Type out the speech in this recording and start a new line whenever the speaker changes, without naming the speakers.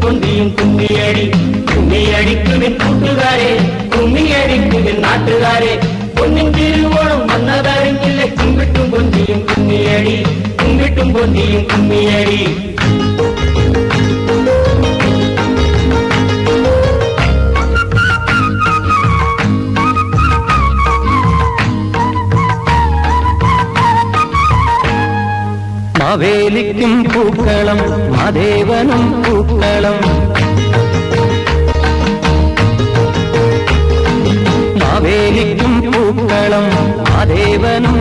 പൊന്തിയും കുമ്മിയടി കുമ്മിയടിക്കുവിൻ കൂട്ടുകാരെ കുമ്മിയടിക്കുവിൻ നാട്ടുകാരെ പൊന്നിൻ തിരുവോണം വന്നതറിഞ്ഞില്ല കുമ്പിട്ടും പൊന്തിയും കുമ്മിയടി കുമ്പിട്ടും പൊന്തിയും കുമ്മിയടി മാവേലിക്കും പൂക്കളം മാദേവനും പൂക്കളം മാവേലിക്കും പൂക്കളം മാദേവനും